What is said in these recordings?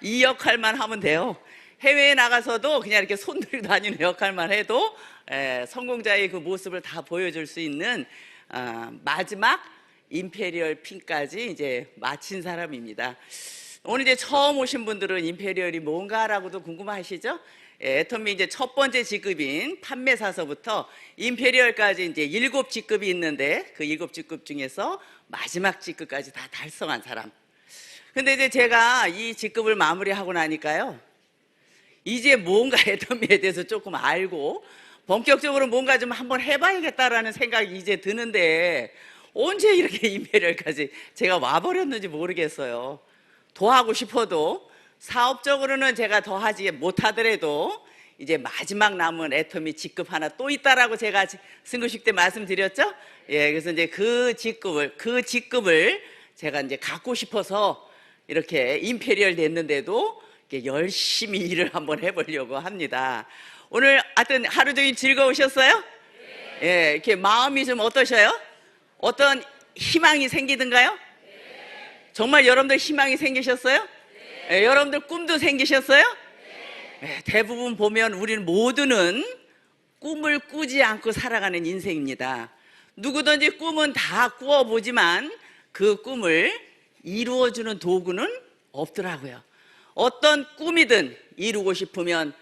이 역할만 하면 돼요. 해외에 나가서도 그냥 이렇게 손 들고 다니는 역할만 해도 성공자의 그 모습을 다 보여줄 수 있는 마지막 임페리얼 핀까지 이제 마친 사람입니다. 오늘 이제 처음 오신 분들은 임페리얼이 뭔가라고도 궁금하시죠? 애터미 이제 첫 번째 직급인 판매사서부터 임페리얼까지 이제 7직급이 있는데 그 7직급 중에서 마지막 직급까지 다 달성한 사람. 근데 이제 제가 이 직급을 마무리하고 나니까요, 이제 뭔가 애터미에 대해서 조금 알고 본격적으로 뭔가 좀 한번 해봐야겠다라는 생각이 이제 드는데, 언제 이렇게 임페리얼까지 제가 와버렸는지 모르겠어요. 더 하고 싶어도 사업적으로는 제가 더 하지 못하더라도 이제 마지막 남은 애터미 직급 하나 또 있다라고 제가 승급식 때 말씀드렸죠. 그래서 이제 그 직급을 제가 이제 갖고 싶어서 이렇게 임페리얼 됐는데도 열심히 일을 한번 해보려고 합니다. 오늘 하여튼 하루 종일 즐거우셨어요? 이렇게 마음이 좀 어떠셔요? 어떤 희망이 생기던가요? 정말 여러분들 희망이 생기셨어요? 여러분들 꿈도 생기셨어요? 대부분 보면 우리는 모두는 꿈을 꾸지 않고 살아가는 인생입니다. 누구든지 꿈은 다 꾸어보지만 그 꿈을 이루어주는 도구는 없더라고요. 어떤 꿈이든 이루고 싶으면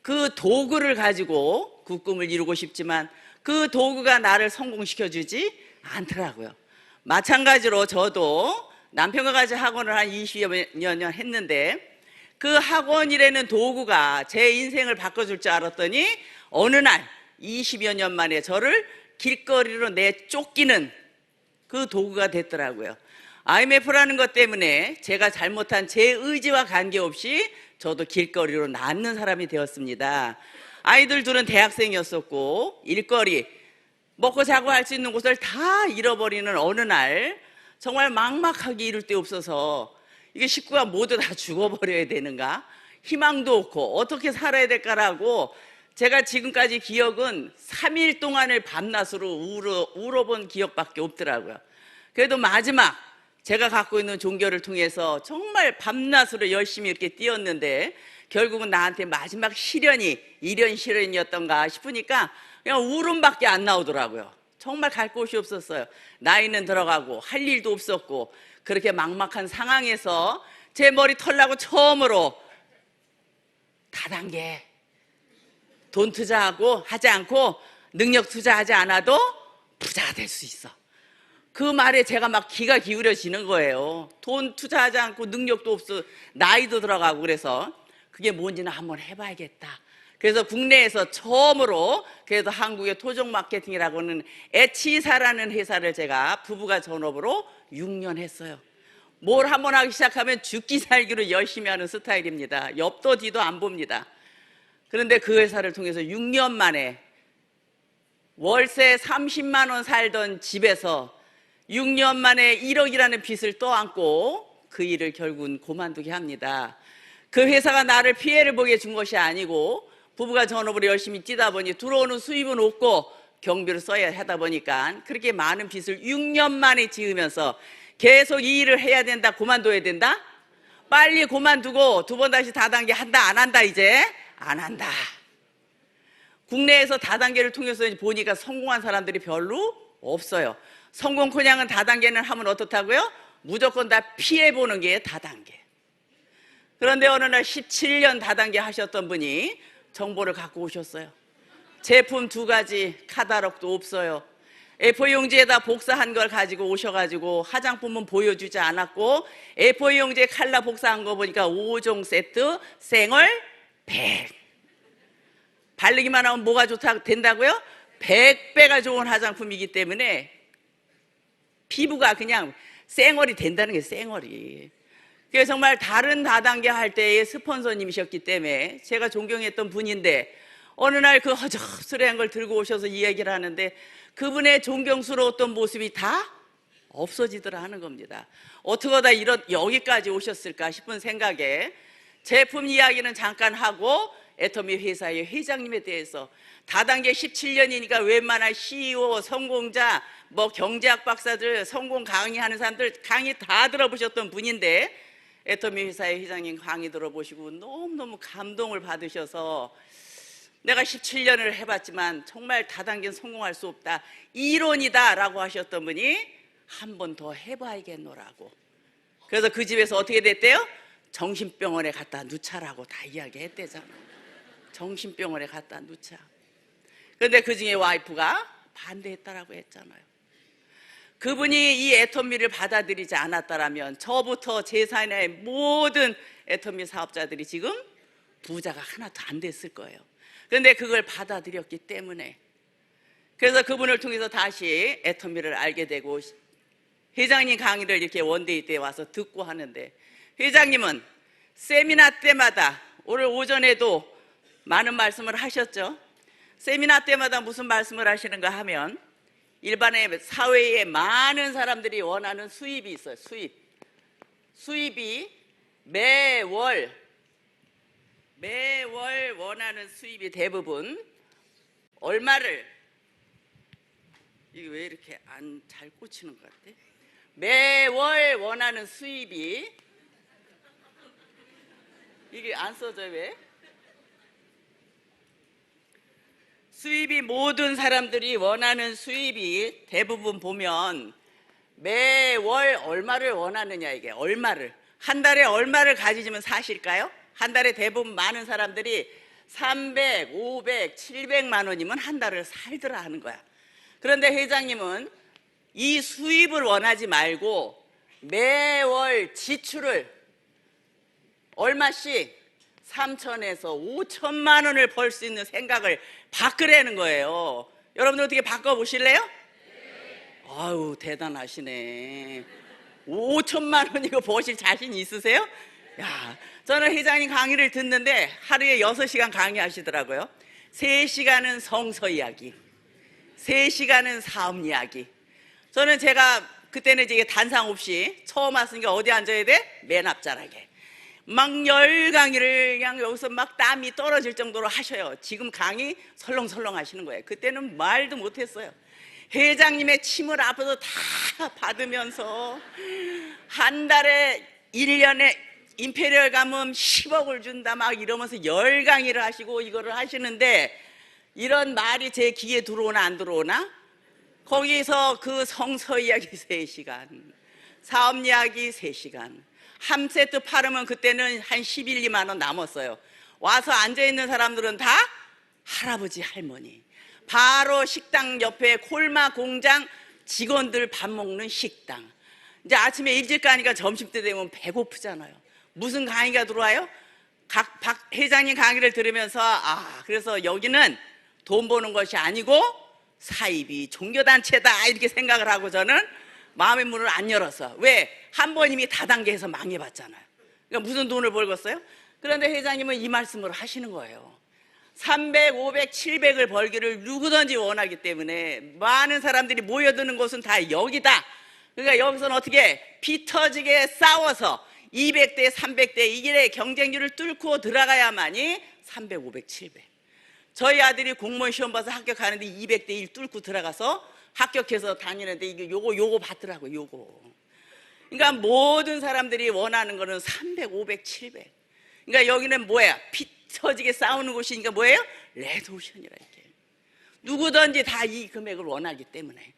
그 도구를 가지고 그 꿈을 이루고 싶지만 그 도구가 나를 성공시켜주지 않더라고요. 마찬가지로 저도 남편과 같이 학원을 한 20여 년 했는데 그 학원이라는 도구가 제 인생을 바꿔줄 줄 알았더니 어느 날 20여 년 만에 저를 길거리로 내쫓기는 그 도구가 됐더라고요. IMF라는 것 때문에 제가 잘못한 제 의지와 관계없이 저도 길거리로 나앉는 사람이 되었습니다. 아이들 둘은 대학생이었었고 일거리 먹고 자고 할 수 있는 곳을 다 잃어버리는 어느 날 정말 막막하게 이룰 데 없어서 이게 식구가 모두 다 죽어버려야 되는가, 희망도 없고 어떻게 살아야 될까라고 제가 지금까지 기억은 3일 동안을 밤낮으로 울어본 기억밖에 없더라고요. 그래도 마지막 제가 갖고 있는 종교를 통해서 정말 밤낮으로 열심히 이렇게 뛰었는데 결국은 나한테 마지막 시련이 이런 시련이었던가 싶으니까 그냥 울음밖에 안 나오더라고요. 정말 갈 곳이 없었어요. 나이는 들어가고 할 일도 없었고 그렇게 막막한 상황에서 제 머리 털라고 처음으로 다단계 돈 투자하고 하지 않고 능력 투자하지 않아도 부자가 될 수 있어. 그 말에 제가 막 귀가 기울여지는 거예요. 돈 투자하지 않고 능력도 없어, 나이도 들어가고. 그래서 그게 뭔지는 한번 해봐야겠다. 그래서 국내에서 처음으로 그래도 한국의 토종 마케팅이라고는 에치사라는 회사를 제가 부부가 전업으로 6년 했어요. 뭘 한번 하기 시작하면 죽기 살기로 열심히 하는 스타일입니다. 옆도 뒤도 안 봅니다. 그런데 그 회사를 통해서 6년 만에 월세 30만 원 살던 집에서 6년 만에 1억이라는 빚을 떠안고 그 일을 결국은 그만두게 합니다. 그 회사가 나를 피해를 보게 준 것이 아니고 부부가 전업으로 열심히 뛰다 보니 들어오는 수입은 없고 경비를 써야 하다 보니까 그렇게 많은 빚을 6년 만에 지으면서 계속 이 일을 해야 된다, 그만둬야 된다? 빨리 그만두고 두 번 다시 다단계 한다, 안 한다? 이제 안 한다. 국내에서 다단계를 통해서 보니까 성공한 사람들이 별로 없어요. 성공커녕은 다단계는 하면 어떻다고요? 무조건 다 피해보는 게 다단계. 그런데 어느 날 17년 다단계 하셨던 분이 정보를 갖고 오셨어요. 제품 2가지, 카탈로그도 없어요. A4 용지에다 복사한 걸 가지고 오셔가지고 화장품은 보여주지 않았고 A4 용지에 칼라 복사한 거 보니까 5종 세트 생얼 100. 바르기만 하면 뭐가 좋다 된다고요? 100배가 좋은 화장품이기 때문에 피부가 그냥 쌩얼이 된다는 게 쌩얼이. 그래서 정말 다른 다단계 할 때의 스폰서님이셨기 때문에 제가 존경했던 분인데 어느 날 그 허접스레한 걸 들고 오셔서 이 얘기를 하는데 그분의 존경스러웠던 모습이 다 없어지더라 하는 겁니다. 어떻게 하다 여기까지 오셨을까 싶은 생각에 제품 이야기는 잠깐 하고 애터미 회사의 회장님에 대해서 다단계 17년이니까 웬만한 CEO, 성공자, 뭐 경제학 박사들, 성공 강의하는 사람들 강의 다 들어보셨던 분인데 애터미 회사의 회장님 강의 들어보시고 너무너무 감동을 받으셔서 내가 17년을 해봤지만 정말 다단계는 성공할 수 없다, 이론이다 라고 하셨던 분이 한 번 더 해봐야겠노라고. 그래서 그 집에서 어떻게 됐대요? 정신병원에 갖다 누차라고 다 이야기했대잖아. 정신병원에 갖다 누차. 그런데 그 중에 와이프가 반대했다라고 했잖아요. 그분이 이 애터미를 받아들이지 않았다라면 저부터 제산의 모든 애터미 사업자들이 지금 부자가 하나도 안 됐을 거예요. 그런데 그걸 받아들였기 때문에, 그래서 그분을 통해서 다시 애터미를 알게 되고 회장님 강의를 이렇게 원데이 때 와서 듣고 하는데, 회장님은 세미나 때마다 오늘 오전에도 많은 말씀을 하셨죠. 세미나 때마다 무슨 말씀을 하시는가 하면 일반의 사회에 많은 사람들이 원하는 수입이 있어요. 수입이 매월 원하는 수입이 대부분 얼마를, 이게 왜 이렇게 안 잘 꽂히는 것 같아? 매월 원하는 수입이, 이게 안 써져 왜? 수입이, 모든 사람들이 원하는 수입이 대부분 보면 매월 얼마를 원하느냐, 이게 얼마를, 한 달에 얼마를 가지면 사실까요? 한 달에 대부분 많은 사람들이 300, 500, 700만 원이면 한 달을 살더라 하는 거야. 그런데 회장님은 이 수입을 원하지 말고 매월 지출을 얼마씩 3천에서 5천만 원을 벌 수 있는 생각을 바꾸라는 거예요. 여러분들 어떻게 바꿔보실래요? 네. 아유, 대단하시네. 5천만 원 이거 버실 자신 있으세요? 야, 저는 회장님 강의를 듣는데 하루에 6시간 강의하시더라고요. 3시간은 성서 이야기, 3시간은 사업 이야기. 저는 제가 그때는 이제 단상 없이 처음 왔으니까 어디 앉아야 돼? 맨 앞자락에. 막 열강의를 그냥 여기서 막 땀이 떨어질 정도로 하셔요. 지금 강의 설렁설렁 하시는 거예요. 그때는 말도 못했어요. 회장님의 침을 앞에서 다 받으면서 한 달에 1년에 임페리얼 가면 10억을 준다 막 이러면서 열강의를 하시고 이거를 하시는데, 이런 말이 제 귀에 들어오나 안 들어오나? 거기서 그 성서 이야기 3시간, 사업 이야기 3시간, 한 세트 팔으면 그때는 한 11, 2만 원 남았어요. 와서 앉아있는 사람들은 다 할아버지, 할머니. 바로 식당 옆에 콜마 공장 직원들 밥 먹는 식당. 이제 아침에 일찍 가니까 점심때 되면 배고프잖아요. 무슨 강의가 들어와요? 박 회장님 강의를 들으면서 그래서 여기는 돈 버는 것이 아니고 사이비 종교단체다 이렇게 생각을 하고 저는 마음의 문을 안 열었어. 왜? 한 번 이미 다단계에서 망해봤잖아요. 그러니까 무슨 돈을 벌겠어요? 그런데 회장님은 이 말씀을 하시는 거예요. 300, 500, 700을 벌기를 누구든지 원하기 때문에 많은 사람들이 모여드는 곳은 다 여기다. 그러니까 여기서는 어떻게 피 터지게 싸워서 200대, 300대 이 길에 경쟁률을 뚫고 들어가야만이 300, 500, 700. 저희 아들이 공무원 시험 봐서 합격하는데 200대 1 뚫고 들어가서 합격해서 다니는데 이게 요거 받더라고요. 요거. 그러니까 모든 사람들이 원하는 거는 300, 500, 700. 그러니까 여기는 뭐야? 피 터지게 싸우는 곳이니까 뭐예요? 레드오션이라 이렇게. 누구든지 다 이 금액을 원하기 때문에.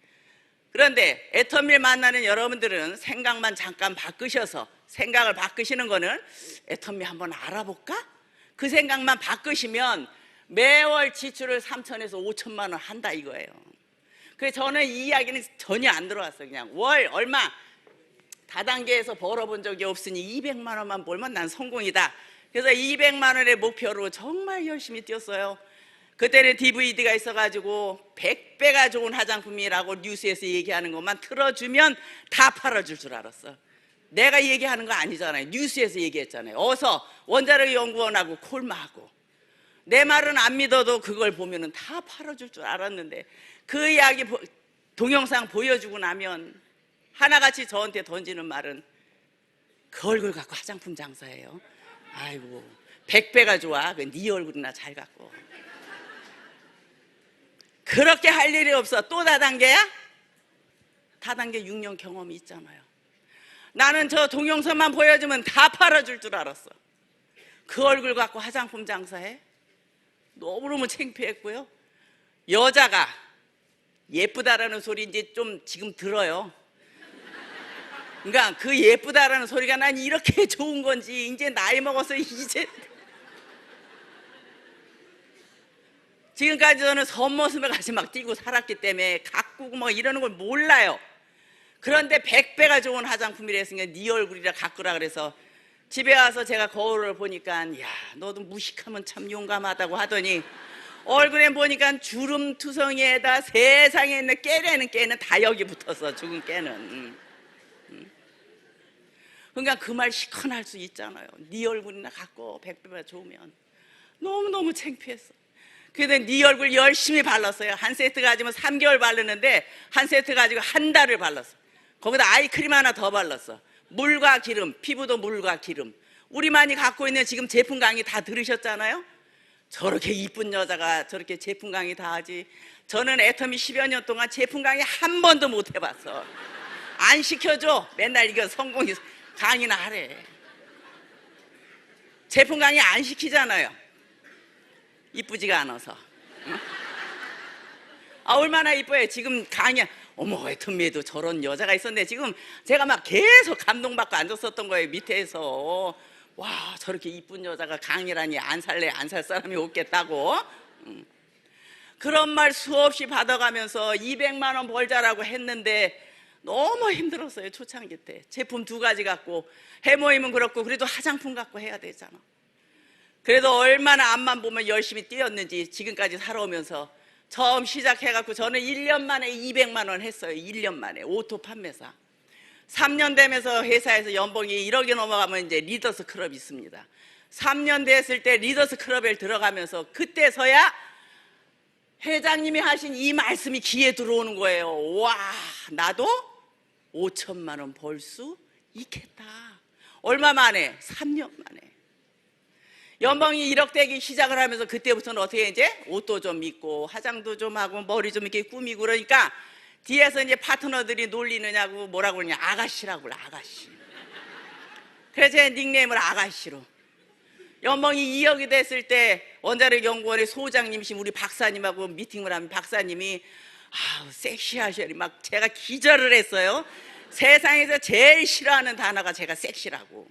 그런데 애터미를 만나는 여러분들은 생각만 잠깐 바꾸셔서, 생각을 바꾸시는 거는 애터미 한번 알아볼까? 그 생각만 바꾸시면 매월 지출을 3천에서 5천만 원 한다 이거예요. 그래서 저는 이 이야기는 전혀 안 들어왔어요. 그냥 월 얼마 다단계에서 벌어본 적이 없으니 200만 원만 벌면 난 성공이다. 그래서 200만 원의 목표로 정말 열심히 뛰었어요. 그때는 DVD가 있어가지고 100배가 좋은 화장품이라고 뉴스에서 얘기하는 것만 틀어주면 다 팔아줄 줄 알았어. 내가 얘기하는 거 아니잖아요. 뉴스에서 얘기했잖아요. 어서 원자력 연구원하고 콜마하고. 내 말은 안 믿어도 그걸 보면은 다 팔아줄 줄 알았는데, 그 이야기 동영상 보여주고 나면 하나같이 저한테 던지는 말은 그 얼굴 갖고 화장품 장사해요. 아이고 100배가 좋아. 그 네 얼굴이나 잘 갖고. 그렇게 할 일이 없어. 또 다단계야? 다단계 6년 경험이 있잖아요. 나는 저 동영상만 보여주면 다 팔아줄 줄 알았어. 그 얼굴 갖고 화장품 장사해? 너무너무 창피했고요. 여자가 예쁘다라는 소리 이제 좀 지금 들어요. 그러니까 그 예쁘다라는 소리가 난 이렇게 좋은 건지 이제 나이 먹어서 이제 지금까지 저는 선모습을 같이 막 띄고 살았기 때문에 가꾸고 뭐 이러는 걸 몰라요. 그런데 100배가 좋은 화장품이랬으니까 네 얼굴이라 가꾸라 그래서 집에 와서 제가 거울을 보니까 야 너도 무식하면 참 용감하다고 하더니 얼굴에 보니까 주름투성이에다 세상에 있는 깨라는 깨는 다 여기 붙었어. 죽은 깨는. 그러니까 그 말 시큰할 수 있잖아요. 네 얼굴이나 갖고 100배가 좋으면. 너무너무 창피했어. 그래서 네 얼굴 열심히 발랐어요. 한 세트 가지고 3개월 바르는데 한 세트 가지고 한 달을 발랐어. 거기다 아이크림 하나 더 발랐어. 물과 기름, 피부도 물과 기름. 우리만이 갖고 있는 지금 제품 강의 다 들으셨잖아요. 저렇게 이쁜 여자가 저렇게 제품 강의 다 하지. 저는 애터미 10여 년 동안 제품 강의 한 번도 못 해봤어. 안 시켜줘. 맨날 이거 성공이 강의나 하래. 제품 강의 안 시키잖아요. 이쁘지가 않아서. 응? 아 얼마나 이뻐요. 지금 강의 어머 애터미에도 저런 여자가 있었네. 지금 제가 막 계속 감동받고 앉았었던 거예요. 밑에서. 와 저렇게 이쁜 여자가 강의라니 안 살래 안 살 사람이 없겠다고. 그런 말 수없이 받아가면서 200만 원 벌자라고 했는데 너무 힘들었어요. 초창기 때 제품 2가지 갖고 해모임은 그렇고 그래도 화장품 갖고 해야 되잖아. 그래도 얼마나 앞만 보면 열심히 뛰었는지 지금까지 살아오면서 처음 시작해갖고 저는 1년 만에 200만 원 했어요. 1년 만에 오토 판매사. 3년 되면서 회사에서 연봉이 1억이 넘어가면 이제 리더스 클럽이 있습니다. 3년 됐을 때 리더스 클럽에 들어가면서 그때서야 회장님이 하신 이 말씀이 귀에 들어오는 거예요. 와 나도 5천만 원 벌 수 있겠다. 얼마 만에? 3년 만에. 연봉이 1억 되기 시작을 하면서 그때부터는 어떻게 이제 옷도 좀 입고 화장도 좀 하고 머리 좀 이렇게 꾸미고 그러니까 뒤에서 이제 파트너들이 놀리느냐고 뭐라고 그러냐 아가씨라고 그래 아가씨. 그래서 제 닉네임을 아가씨로. 연봉이 2억이 됐을 때 원자력연구원의 소장님이신 우리 박사님하고 미팅을 하면 박사님이 아우 섹시하셔니 막 제가 기절을 했어요. 세상에서 제일 싫어하는 단어가 제가 섹시라고.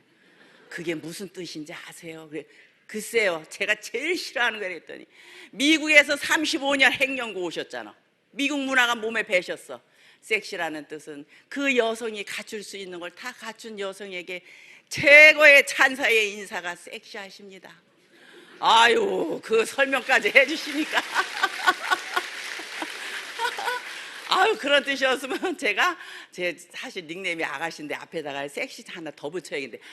그게 무슨 뜻인지 아세요? 그래, 글쎄요 제가 제일 싫어하는 거 그랬더니 미국에서 35년 핵연구 오셨잖아. 미국 문화가 몸에 배셨어. 섹시라는 뜻은 그 여성이 갖출 수 있는 걸 다 갖춘 여성에게 최고의 찬사의 인사가 섹시하십니다. 아유 그 설명까지 해주시니까 아유 그런 뜻이었으면 제가 제 사실 닉네임이 아가씨인데 앞에다가 섹시 하나 더 붙여야겠는데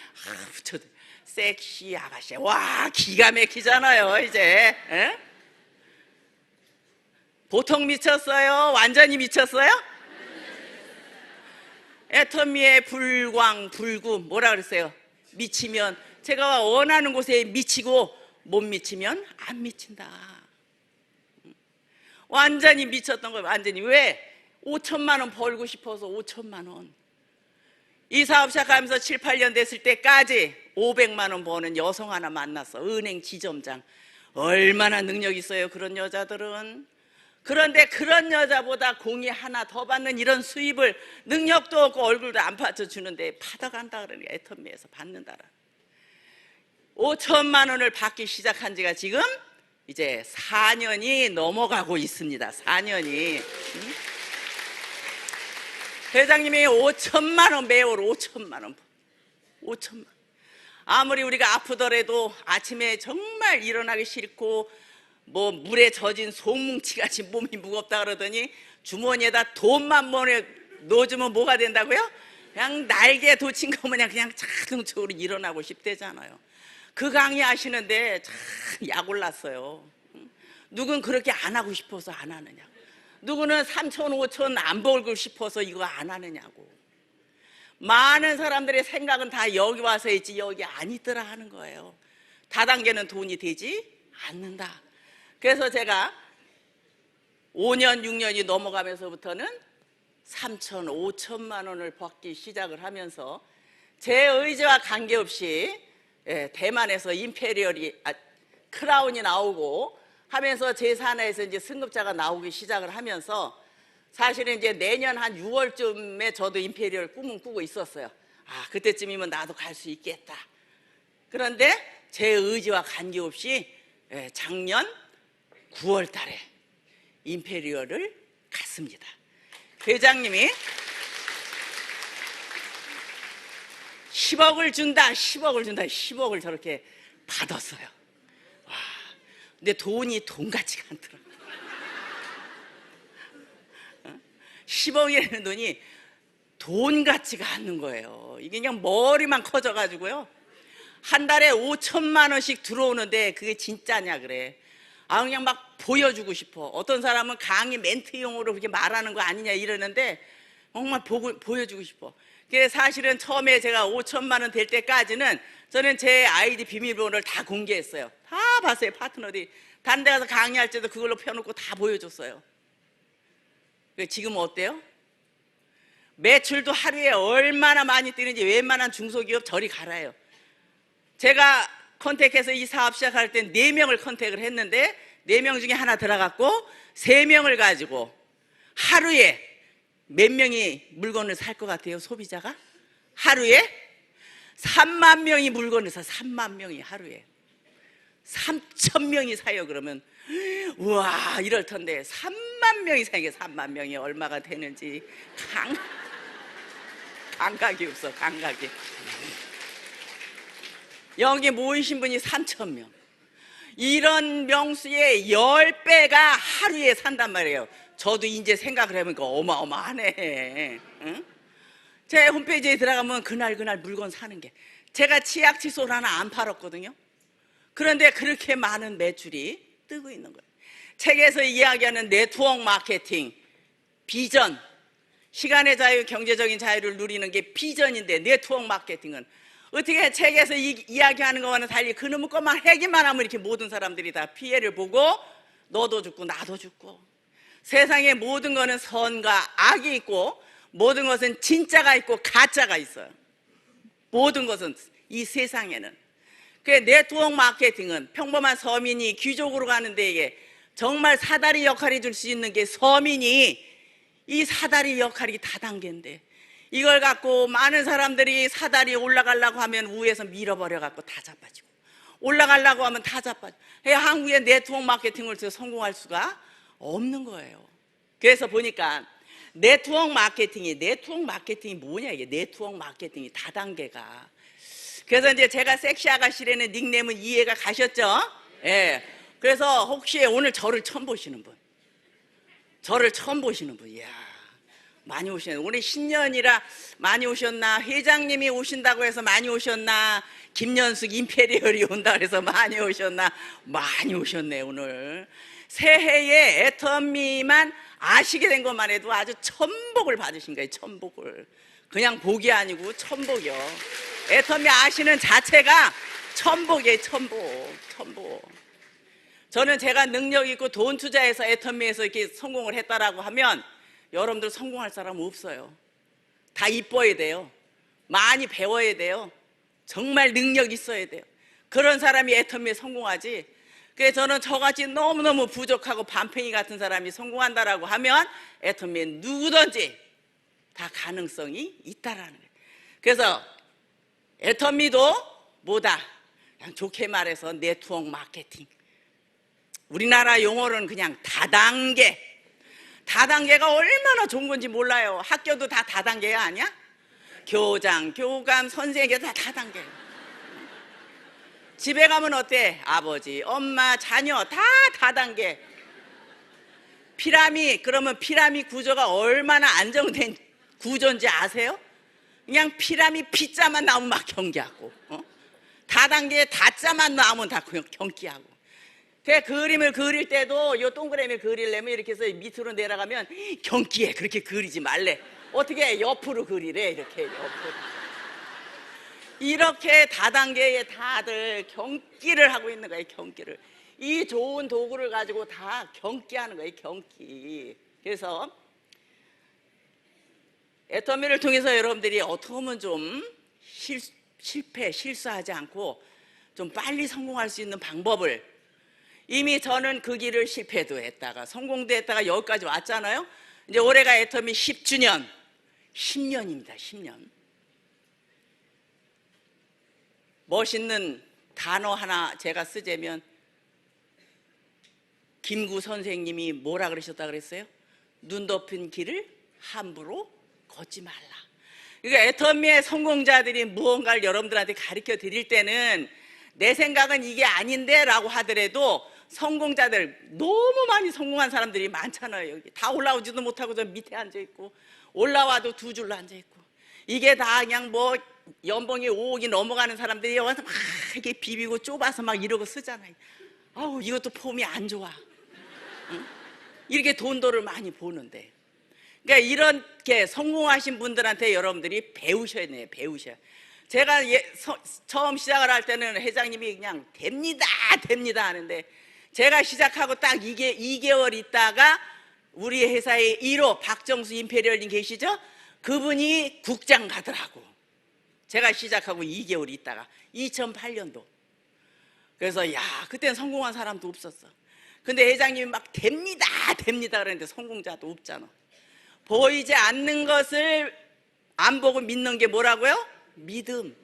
붙여도 섹시 아가씨. 와 기가 막히잖아요 이제. 에? 보통 미쳤어요? 완전히 미쳤어요? 애터미의 불광 불구 뭐라 그랬어요? 미치면 제가 원하는 곳에 미치고 못 미치면 안 미친다. 완전히 미쳤던 거예요. 완전히. 왜? 5천만 원 벌고 싶어서 5천만 원. 이 사업 시작하면서 7, 8년 됐을 때까지 500만 원 버는 여성 하나 만났어. 은행 지점장. 얼마나 능력 있어요 그런 여자들은. 그런데 그런 여자보다 공이 하나 더 받는 이런 수입을 능력도 없고 얼굴도 안 받쳐주는데 받아간다 그러니까 애터미에서 받는다라. 5천만 원을 받기 시작한 지가 지금 이제 4년이 넘어가고 있습니다. 4년이. 회장님이 5천만 원 매월 5천만 원. 5천만 원. 아무리 우리가 아프더라도 아침에 정말 일어나기 싫고 뭐 물에 젖은 송뭉치같이 몸이 무겁다 그러더니 주머니에다 돈만 넣어주면 뭐가 된다고요? 그냥 날개 돋친 거 마냥 그냥 자동적으로 일어나고 싶대잖아요. 그 강의 하시는데 참 약 올랐어요. 누군 그렇게 안 하고 싶어서 안 하느냐고. 누구는 3천 5천 안 벌고 싶어서 이거 안 하느냐고. 많은 사람들의 생각은 다 여기 와서 있지 여기 안 있더라 하는 거예요. 다단계는 돈이 되지 않는다. 그래서 제가 5년 6년이 넘어가면서부터는 3천 5천만 원을 받기 시작을 하면서 제 의지와 관계없이 대만에서 임페리얼이 크라운이 나오고 하면서 제4나에서 이제 승급자가 나오기 시작을 하면서 사실은 이제 내년 한 6월쯤에 저도 임페리얼 꿈은 꾸고 있었어요. 그때쯤이면 나도 갈 수 있겠다. 그런데 제 의지와 관계없이 작년 9월 달에 임페리얼을 갔습니다. 회장님이 10억을 준다, 10억을 준다, 10억을 저렇게 받았어요. 와, 근데 돈이 돈 같지가 않더라고요. 10억이라는 돈이 돈 같지가 않는 거예요. 이게 그냥 머리만 커져가지고요. 한 달에 5천만 원씩 들어오는데 그게 진짜냐 그래. 그냥 막 보여주고 싶어. 어떤 사람은 강의 멘트용으로 그렇게 말하는 거 아니냐 이러는데 정말 보여주고 싶어. 그래서 사실은 처음에 제가 5천만 원 될 때까지는 저는 제 아이디 비밀번호를 다 공개했어요. 다 봤어요. 파트너들이. 다른 데 가서 강의할 때도 그걸로 펴놓고 다 보여줬어요. 지금 어때요? 매출도 하루에 얼마나 많이 뛰는지 웬만한 중소기업 저리 갈아요. 제가 컨택해서 이 사업 시작할 때 4명을 컨택을 했는데 4명 중에 하나 들어갔고 3명을 가지고 하루에 몇 명이 물건을 살 것 같아요? 소비자가? 하루에 3만 명이 물건을 사. 3만 명이 하루에 3천 명이 사요. 그러면 우와 이럴 텐데 3만 명이 사니까 3만 명이 얼마가 되는지 감각이 없어. 감각이. 여기 모이신 분이 3천 명. 이런 명수의 10배가 하루에 산단 말이에요. 저도 이제 생각을 해보니까 어마어마하네. 응? 제 홈페이지에 들어가면 그날 물건 사는 게, 제가 치약 칫솔 하나 안 팔았거든요. 그런데 그렇게 많은 매출이 뜨고 있는 거예요. 책에서 이야기하는 네트워크 마케팅, 비전, 시간의 자유, 경제적인 자유를 누리는 게 비전인데, 네트워크 마케팅은 어떻게 책에서 이야기하는 것과는 달리 그놈의 것만 하기만 하면 이렇게 모든 사람들이 다 피해를 보고 너도 죽고 나도 죽고, 세상에 모든 것은 선과 악이 있고 모든 것은 진짜가 있고 가짜가 있어요. 모든 것은 이 세상에는. 그 네트워크 마케팅은 평범한 서민이 귀족으로 가는 데에 정말 사다리 역할을 줄 수 있는 게 서민이, 이 사다리 역할이 다단계인데 이걸 갖고 많은 사람들이 사다리에 올라가려고 하면 위에서 밀어버려 갖고 다 자빠지고, 올라가려고 하면 다 자빠지고, 한국의 네트워크 마케팅을 성공할 수가 없는 거예요. 그래서 보니까 네트워크 마케팅이 뭐냐, 이게 네트워크 마케팅이 다단계가. 그래서 이제 제가 섹시 아가씨라는 닉네임은 이해가 가셨죠? 예. 그래서 혹시 오늘 저를 처음 보시는 분, 이야, 많이 오시네. 오늘 신년이라 많이 오셨나? 회장님이 오신다고 해서 많이 오셨나? 김연숙 임페리얼이 온다 그래서 많이 오셨나? 많이 오셨네. 오늘 새해에 애터미만 아시게 된 것만 해도 아주 천복을 받으신 거예요. 천복을. 그냥 복이 아니고 천복이요. 애터미 아시는 자체가 천복이에요. 천복. 저는 제가 능력 있고 돈 투자해서 애터미에서 이렇게 성공을 했다라고 하면 여러분들 성공할 사람은 없어요. 다 이뻐야 돼요. 많이 배워야 돼요. 정말 능력 있어야 돼요. 그런 사람이 애터미에 성공하지. 그래서 저는 저같이 너무너무 부족하고 반팽이 같은 사람이 성공한다라고 하면 애터미에 누구든지 다 가능성이 있다라는 거예요. 그래서 애터미도 뭐다? 그냥 좋게 말해서 네트워크 마케팅. 우리나라 용어로는 그냥 다단계가 얼마나 좋은 건지 몰라요. 학교도 다 다단계가 아니야? 교장, 교감, 선생님 다 다단계예요. 집에 가면 어때? 아버지, 엄마, 자녀 다 다단계. 그러면 피라미드 구조가 얼마나 안정된 구조인지 아세요? 그냥 피라미드 P자만 나오면 막 경기하고, 다단계에 다자만 나오면 다 경기하고. 그 그림을 그릴 때도 이 동그라미 그리려면 이렇게 해서 밑으로 내려가면 경기해. 그렇게 그리지 말래. 어떻게 옆으로 그리래. 이렇게 다단계에 다들 경기를 하고 있는 거예요. 경기를. 이 좋은 도구를 가지고 다 경기하는 거예요. 경기. 그래서 애터미를 통해서 여러분들이 어떻게 하면 좀 실수하지 않고 좀 빨리 성공할 수 있는 방법을 이미 저는 그 길을 실패도 했다가 성공도 했다가 여기까지 왔잖아요. 이제 올해가 애터미 10주년, 10년입니다. 10년. 멋있는 단어 하나 제가 쓰자면 김구 선생님이 뭐라 그러셨다 그랬어요? 눈 덮인 길을 함부로 걷지 말라. 그러니까 애터미의 성공자들이 무언가를 여러분들한테 가르쳐 드릴 때는 내 생각은 이게 아닌데 라고 하더라도 성공자들, 너무 많이 성공한 사람들이 많잖아요. 여기 다 올라오지도 못하고 저 밑에 앉아있고 올라와도 두 줄로 앉아있고 이게 다 그냥 뭐 연봉이 5억이 넘어가는 사람들이 와서 막 이렇게 비비고 좁아서 막 이러고 쓰잖아요. 아우, 이것도 폼이 안 좋아. 응? 이렇게 돈도를 많이 보는데, 그러니까 이렇게 성공하신 분들한테 여러분들이 배우셔야 돼요. 배우셔야. 제가 처음 시작을 할 때는 회장님이 그냥 됩니다 됩니다 하는데, 제가 시작하고 딱 2개월 있다가 우리 회사의 1호 박정수 임페리얼님 계시죠? 그분이 국장 가더라고. 제가 시작하고 2개월 있다가 2008년도. 그래서 야, 그때는 성공한 사람도 없었어. 근데 회장님이 막 됩니다 됩니다 그랬는데 성공자도 없잖아. 보이지 않는 것을 안 보고 믿는 게 뭐라고요? 믿음.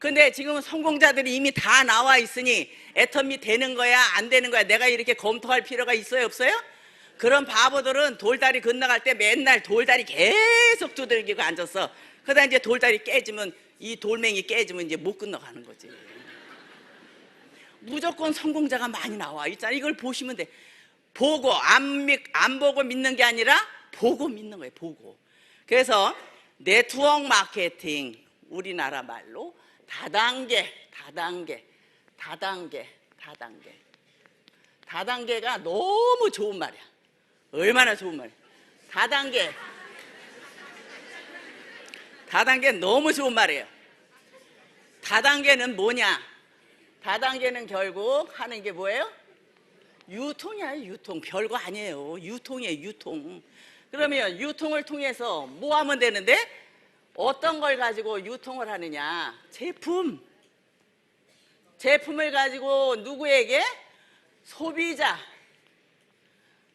근데 지금은 성공자들이 이미 다 나와 있으니 애터미 되는 거야 안 되는 거야 내가 이렇게 검토할 필요가 있어요 없어요? 그런 바보들은 돌다리 건너갈 때 맨날 돌다리 계속 두들기고 앉았어. 그러다 이제 돌다리 깨지면, 이 돌멩이 깨지면 이제 못 건너가는 거지. 무조건 성공자가 많이 나와 있잖아. 이걸 보시면 돼. 보고 안 보고 믿는 게 아니라 보고 믿는 거예요. 보고. 그래서 네트워크 마케팅, 우리나라 말로 다단계가 너무 좋은 말이야. 얼마나 좋은 말이야. 다단계 너무 좋은 말이에요. 다단계는 뭐냐? 다단계는 결국 하는 게 뭐예요? 유통이야. 유통. 별거 아니에요. 유통이에요. 유통. 그러면 유통을 통해서 뭐 하면 되는데? 어떤 걸 가지고 유통을 하느냐? 제품을 가지고 누구에게?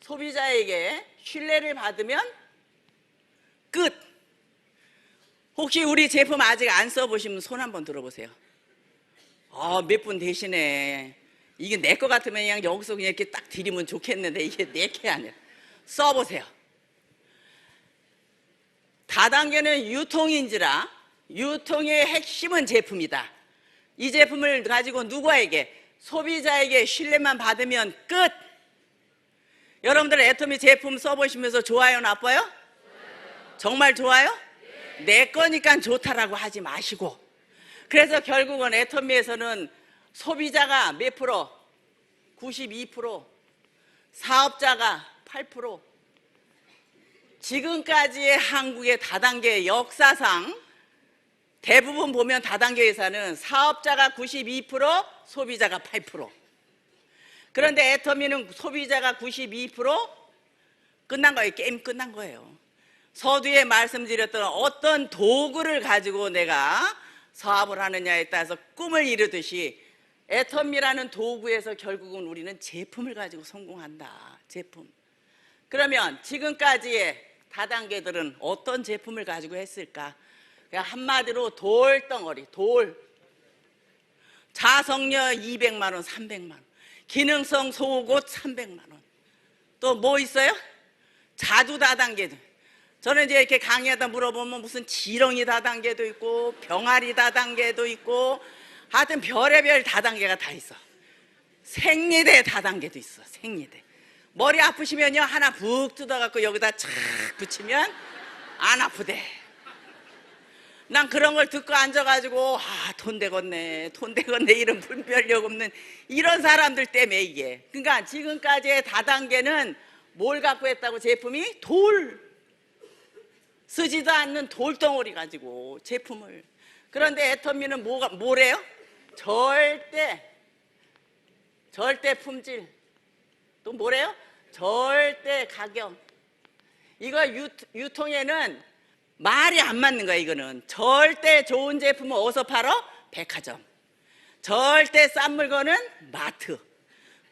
소비자에게 신뢰를 받으면 끝. 혹시 우리 제품 아직 안 써보시면 손 한번 들어보세요. 몇 분 되시네. 이게 내 거 같으면 그냥 여기서 그냥 이렇게 딱 드리면 좋겠는데 이게 내 게 아니야. 써보세요. 다단계는 유통인지라 유통의 핵심은 제품이다. 이 제품을 가지고 누구에게? 소비자에게 신뢰만 받으면 끝. 여러분들 애터미 제품 써보시면서 좋아요 나빠요? 정말 좋아요? 내 거니까 좋다라고 하지 마시고, 그래서 결국은 애터미에서는 소비자가 몇 프로? 92%, 사업자가 8%. 지금까지의 한국의 다단계 역사상 대부분 보면 다단계 회사는 사업자가 92%, 소비자가 8%. 그런데 애터미는 소비자가 92%, 끝난 거예요. 게임 끝난 거예요. 서두에 말씀드렸던 어떤 도구를 가지고 내가 사업을 하느냐에 따라서 꿈을 이루듯이 애터미라는 도구에서 결국은 우리는 제품을 가지고 성공한다. 제품. 그러면 지금까지의 다단계들은 어떤 제품을 가지고 했을까? 그러니까 한마디로 돌덩어리, 자석녀 200만 원, 300만 원, 기능성 속옷 300만 원. 또 뭐 있어요? 자두 다단계들. 저는 이제 이렇게 강의하다 물어보면 무슨 지렁이 다단계도 있고 병아리 다단계도 있고 하여튼 별의별 다단계가 다 있어. 생리대 다단계도 있어. 생리대. 머리 아프시면요 하나 푹 뜯어갖고 여기다 착 붙이면 안 아프대. 난 그런 걸 듣고 앉아가지고 돈 되겠네 이런 분별력 없는 이런 사람들 때문에 이게. 그러니까 지금까지의 다단계는 뭘 갖고 했다고? 제품이 쓰지도 않는 돌덩어리 가지고 제품을. 그런데 애터미는 뭐래요? 절대 품질. 또 뭐래요? 절대 가격. 이거 유통에는 말이 안 맞는 거야. 이거는 절대 좋은 제품은 어디서 팔어? 백화점. 절대 싼 물건은 마트.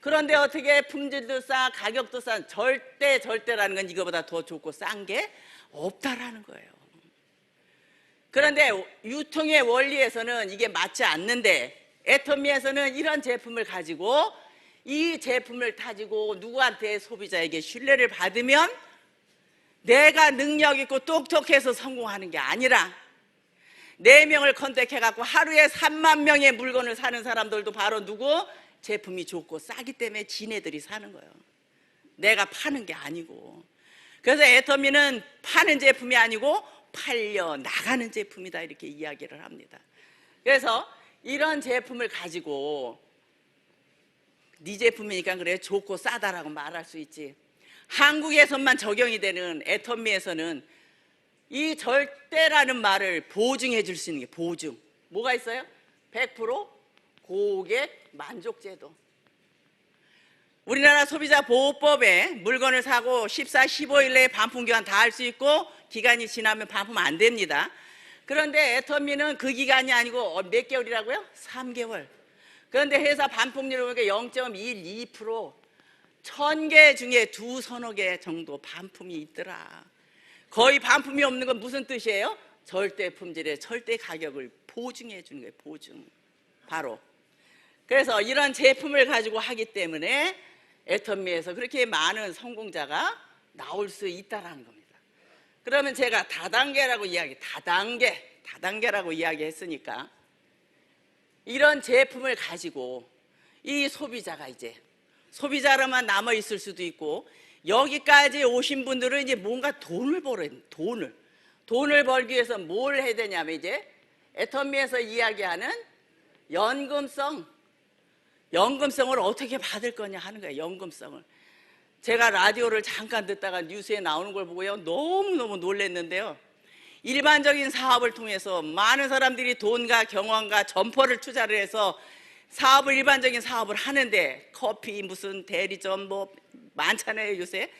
그런데 어떻게 품질도 싸, 가격도 싸? 절대라는 건 이거보다 더 좋고 싼 게 없다라는 거예요. 그런데 유통의 원리에서는 이게 맞지 않는데, 애터미에서는 이런 제품을 가지고, 이 제품을 가지고 누구한테, 소비자에게 신뢰를 받으면 내가 능력 있고 똑똑해서 성공하는 게 아니라 4명을 컨택해갖고 하루에 3만 명의 물건을 사는 사람들도 바로 누구? 제품이 좋고 싸기 때문에 지네들이 사는 거예요. 내가 파는 게 아니고. 그래서 애터미는 파는 제품이 아니고 팔려 나가는 제품이다, 이렇게 이야기를 합니다. 그래서 이런 제품을 가지고 네 제품이니까 그래 좋고 싸다라고 말할 수 있지, 한국에서만 적용이 되는 애터미에서는 이 절대라는 말을 보증해 줄 수 있는 게, 보증 뭐가 있어요? 100% 고객 만족제도. 우리나라 소비자보호법에 물건을 사고 14, 15일 내에 반품 교환 다 할 수 있고 기간이 지나면 반품 안 됩니다. 그런데 애터미는 그 기간이 아니고 몇 개월이라고요? 3개월. 그런데 회사 반품률을 보니까 0.12%, 1000개 중에 서너 개 정도 반품이 있더라. 거의 반품이 없는 건 무슨 뜻이에요? 절대 품질에 절대 가격을 보증해 주는 거예요. 보증. 바로. 그래서 이런 제품을 가지고 하기 때문에 애터미에서 그렇게 많은 성공자가 나올 수 있다는 겁니다. 그러면 제가 다단계라고 다단계라고 이야기했으니까, 이런 제품을 가지고 이 소비자가 이제 소비자로만 남아 있을 수도 있고, 여기까지 오신 분들은 이제 뭔가 돈을 벌어야 돼. 돈을 벌기 위해서 뭘 해야 되냐면, 이제 애터미에서 이야기하는 연금성을 어떻게 받을 거냐 하는 거예요. 연금성을. 제가 라디오를 잠깐 듣다가 뉴스에 나오는 걸 보고요, 너무너무 놀랐는데요. 일반적인 사업을 통해서 많은 사람들이 돈과 경험과 점포를 투자를 해서 일반적인 사업을 하는데, 커피 무슨 대리점 뭐 많잖아요 요새.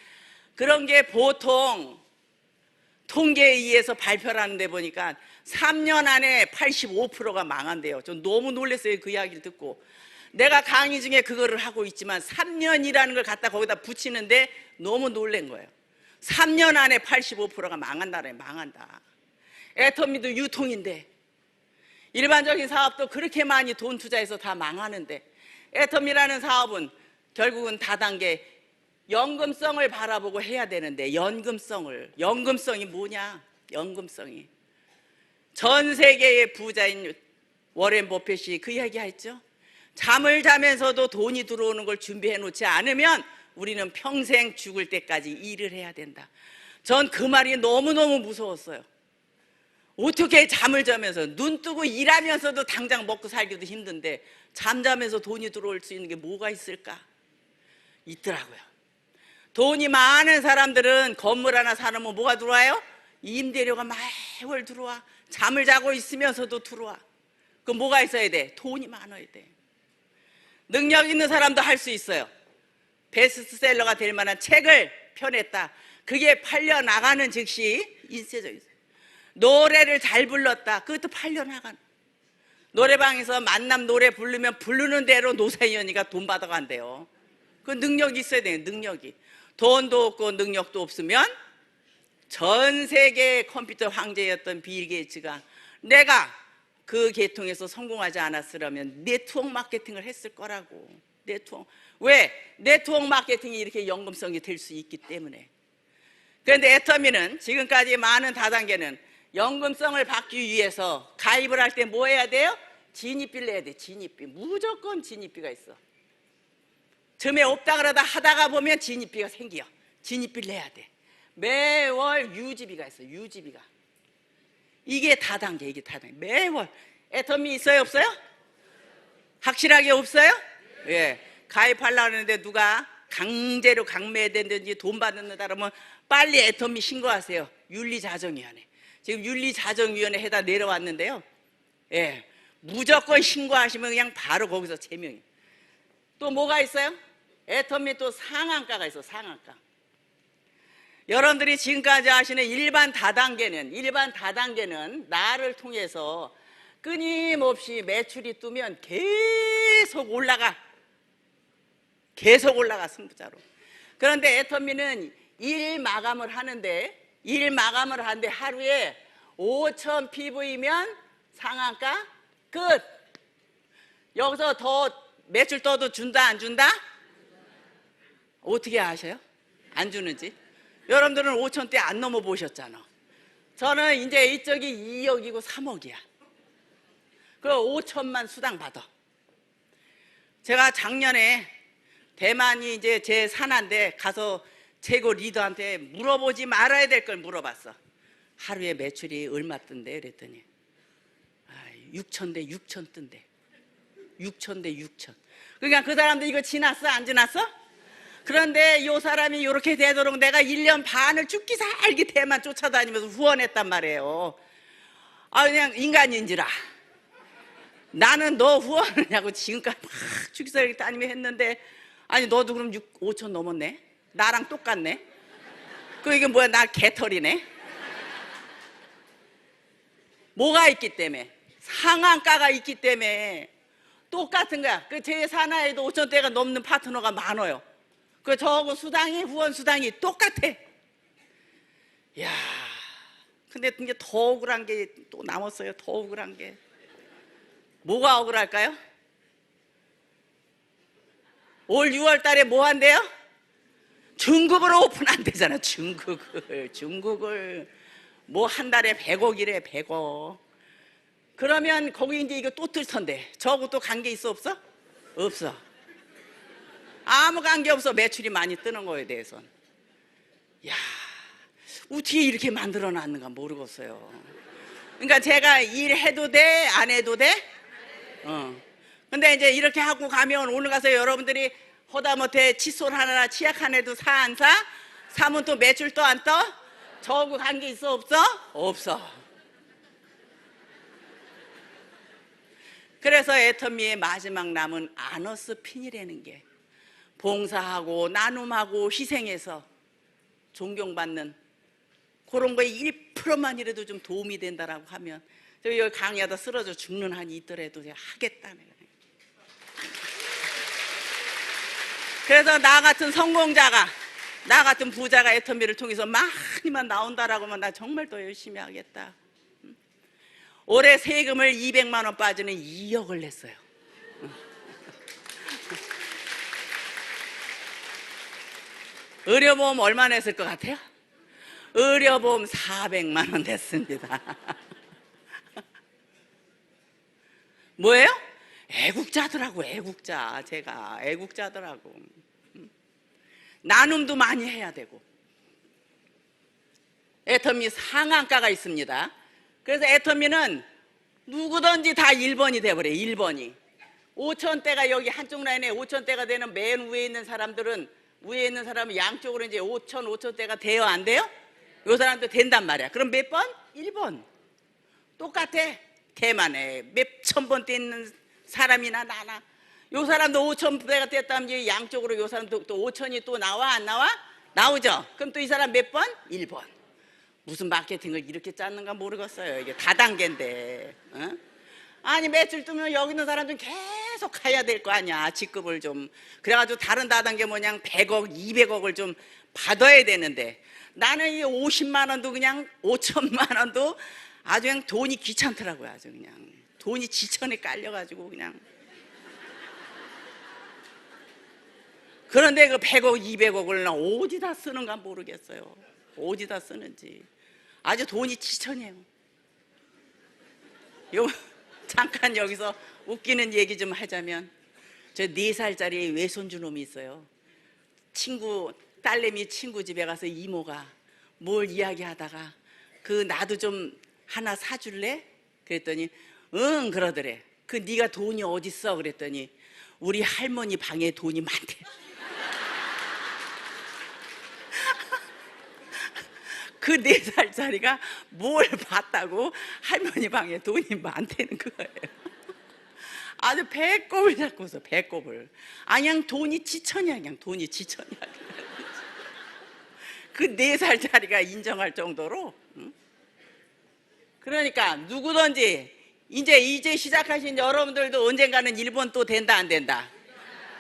그런 게 보통 통계에 의해서 발표를 하는데 보니까 3년 안에 85%가 망한대요. 전 너무 놀랐어요, 그 이야기를 듣고. 내가 강의 중에 그거를 하고 있지만 3년이라는 걸 갖다 거기다 붙이는데 너무 놀란 거예요. 3년 안에 85%가 망한다네. 망한다. 애터미도 유통인데, 일반적인 사업도 그렇게 많이 돈 투자해서 다 망하는데, 애터미라는 사업은 결국은 다단계 연금성을 바라보고 해야 되는데, 연금성이 뭐냐? 연금성이 전 세계의 부자인 워렌 버핏이 그 이야기 했죠. 잠을 자면서도 돈이 들어오는 걸 준비해 놓지 않으면 우리는 평생 죽을 때까지 일을 해야 된다. 전 그 말이 너무너무 무서웠어요. 어떻게 잠을 자면서, 눈 뜨고 일하면서도 당장 먹고 살기도 힘든데 잠자면서 돈이 들어올 수 있는 게 뭐가 있을까? 있더라고요. 돈이 많은 사람들은 건물 하나 사놓으면 뭐가 들어와요? 임대료가 매월 들어와. 잠을 자고 있으면서도 들어와. 그럼 뭐가 있어야 돼? 돈이 많아야 돼. 능력 있는 사람도 할 수 있어요. 베스트셀러가 될 만한 책을 펴냈다. 그게 팔려 나가는 즉시 인쇄적이죠. 노래를 잘 불렀다. 그것도 팔려 나가는. 노래방에서 만남 노래 부르면 부르는 대로 노사위원회가 돈 받아간대요. 그 능력이 있어야 돼요. 능력이. 돈도 없고 능력도 없으면, 전 세계 컴퓨터 황제였던 빌 게이츠가 내가 그 계통에서 성공하지 않았으라면 네트워크 마케팅을 했을 거라고. 왜? 네트워크 마케팅이 이렇게 연금성이 될 수 있기 때문에. 그런데 애터미는 지금까지 많은 다단계는 연금성을 받기 위해서 가입을 할 때 뭐 해야 돼요? 진입비를 내야 돼. 진입비. 무조건 진입비가 있어. 점에 없다 그러다 하다가 보면 진입비가 생겨. 진입비를 내야 돼. 매월 유지비가 있어. 유지비가. 이게 다단계. 매월. 애터미 있어요, 없어요? 확실하게 없어요? 예. 가입하려고 하는데 누가 강제로 강매된든지 돈 받는다 그러면 빨리 애터미 신고하세요. 윤리자정위원회. 지금 윤리자정위원회에다 내려왔는데요. 예. 무조건 신고하시면 그냥 바로 거기서 제명이에요. 또 뭐가 있어요? 애터미 또 상한가가 있어. 상한가. 여러분들이 지금까지 하시는 일반 다단계는 나를 통해서 끊임없이 매출이 뜨면 계속 올라가. 계속 올라가, 승부자로. 그런데 애터미는 일 마감을 하는데 하루에 5,000 PV면 상한가 끝. 여기서 더 매출 떠도 준다 안 준다? 어떻게 아셔요? 안 주는지? 여러분들은 5,000대 안 넘어 보셨잖아. 저는 이제 이쪽이 2억이고 3억이야. 그 5천만 수당 받아. 제가 작년에 대만이 이제 제 산한데 가서 최고 리더한테 물어보지 말아야 될 걸 물어봤어. 하루에 매출이 얼마 뜬대? 그랬더니 6천 대 6천 뜬대. 6천 대 6천. 그러니까 그 사람도 이거 지났어? 안 지났어? 그런데 이 사람이 이렇게 되도록 내가 1년 반을 죽기 살기 대만 쫓아다니면서 후원했단 말이에요. 그냥 인간인지라. 나는 너 후원하냐고 지금까지 막 죽기 살기 따님이 했는데, 아니 너도 그럼 5천 넘었네? 나랑 똑같네? 그 이게 뭐야, 나 개털이네? 뭐가 있기 때문에? 상한가가 있기 때문에 똑같은 거야. 그 제 산하에도 5천대가 넘는 파트너가 많아요. 그 저하고 수당이, 후원 수당이 똑같아. 야, 근데 이제 더 억울한 게 또 남았어요. 더 억울한 게. 뭐가 억울할까요? 올 6월 달에 뭐 한대요? 중국을 오픈한대잖아. 중국을 뭐 한 달에 100억이래. 100억. 그러면 거기 이제 이거 또 뜰 텐데 저하고 또 관계 있어 없어? 없어. 아무 관계 없어. 매출이 많이 뜨는 거에 대해서는. 야, 어떻게 이렇게 만들어 놨는가 모르겠어요. 그러니까 제가 일해도 돼? 안 해도 돼? 근데 이제 이렇게 하고 가면 오늘 가서 여러분들이 허다못해 칫솔 하나 치약 하나도 사 안 사? 사면 또 매출 또 안 떠? 저하고 관계 있어 없어? 없어. 그래서 애터미의 마지막 남은 아너스핀이라는 게 봉사하고 나눔하고 희생해서 존경받는 그런 거에 1%만이라도 좀 도움이 된다라고 하면 여기 강의하다 쓰러져 죽는 한이 있더라도 제가 하겠다는 거예요. 그래서 나 같은 성공자가, 나 같은 부자가 애터미를 통해서 많이만 나온다라고 하면 나 정말 더 열심히 하겠다. 올해 세금을 200만 원 빠지는 2억을 냈어요. 의료보험 얼마 냈을 것 같아요? 의료보험 400만 원 냈습니다. 뭐예요? 애국자더라고. 애국자. 제가 애국자더라고. 나눔도 많이 해야 되고. 애터미 상한가가 있습니다. 그래서 애터미는 누구든지 다 1번이 돼버려요. 1번이 5천대가 여기 한쪽 라인에 5천대가 되는 맨 위에 있는 사람들은, 위에 있는 사람은 양쪽으로 이제 5천대가 돼요? 안 돼요? 요 사람도 된단 말이야. 그럼 몇 번? 1번. 똑같아. 대만에 몇천 번 떼는 사람이나 나나. 요 사람도 5천대가 됐다면 이제 양쪽으로 요 사람도 또 5천이 또 나와 안 나와? 나오죠. 그럼 또 이 사람 몇 번? 1번. 무슨 마케팅을 이렇게 짰는가 모르겠어요. 이게 다단계인데. 아니 매출 뜨면 여기 있는 사람 좀 계속 가야 될 거 아니야. 직급을 좀. 그래가지고 다른 다단계 뭐냐 100억, 200억을 좀 받아야 되는데 나는 이 50만 원도 그냥 5천만 원도 아주 그냥 돈이 귀찮더라고요. 아주 그냥 돈이 지천에 깔려가지고 그냥. 그런데 그 100억, 200억을 나 어디다 쓰는가 모르겠어요. 어디다 쓰는지. 아주 돈이 지천이에요. 잠깐 여기서 웃기는 얘기 좀 하자면, 저 4살짜리 외손주 놈이 있어요. 딸내미 친구 집에 가서 이모가 뭘 이야기하다가 나도 좀 하나 사줄래? 그랬더니 응 그러더래. 네가 돈이 어딨어? 그랬더니 우리 할머니 방에 돈이 많대. 그 4살짜리가 뭘 봤다고 할머니 방에 돈이 많다는 거예요. 아주 배꼽을 잡고서 배꼽을. 그냥 돈이 지천이야. 그냥 돈이 지천이야. 그 4살짜리가 인정할 정도로. 응? 그러니까 누구든지 이제 시작하신 여러분들도 언젠가는 일본 또 된다 안 된다.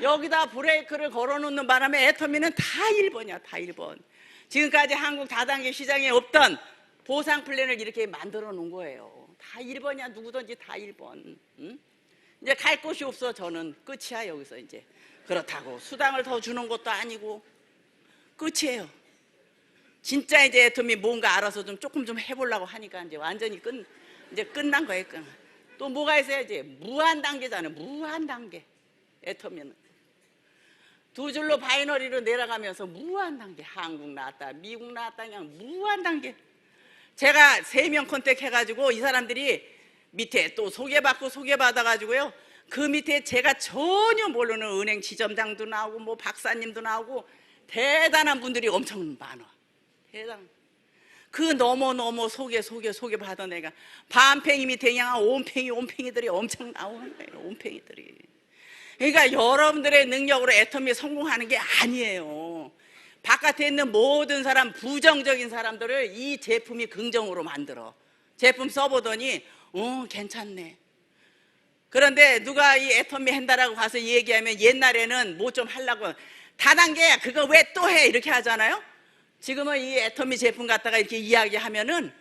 여기다 브레이크를 걸어놓는 바람에 애터미는 다 1번이야, 다 1번. 지금까지 한국 다단계 시장에 없던 보상 플랜을 이렇게 만들어 놓은 거예요. 다 1번이야, 누구든지 다 1번. 응? 이제 갈 곳이 없어. 저는 끝이야. 여기서 이제 그렇다고 수당을 더 주는 것도 아니고 끝이에요. 진짜 이제 애터미 뭔가 알아서 좀 조금 좀 해보려고 하니까 이제 완전히 이제 끝난 거예요. 또 뭐가 있어야지. 무한 단계잖아요. 무한 단계. 애터미는 두 줄로 바이너리로 내려가면서 무한 단계. 한국 나왔다, 미국 나왔다, 그냥 무한 단계. 제가 3명 컨택 해가지고 이 사람들이 밑에 또 소개받아가지고요. 그 밑에 제가 전혀 모르는 은행 지점장도 나오고 뭐 박사님도 나오고 대단한 분들이 엄청 많아. 대단. 그 너무 소개 받은 애가 반팽이 밑에 그냥 온팽이들이 엄청 나오는 거예요. 온팽이들이. 그러니까 여러분들의 능력으로 애터미에 성공하는 게 아니에요. 바깥에 있는 모든 사람, 부정적인 사람들을 이 제품이 긍정으로 만들어. 제품 써보더니 괜찮네. 그런데 누가 이 애터미 한다라고 가서 얘기하면 옛날에는 뭐 좀 하려고 다단계 그거 왜 또 해 이렇게 하잖아요. 지금은 이 애터미 제품 갖다가 이렇게 이야기하면은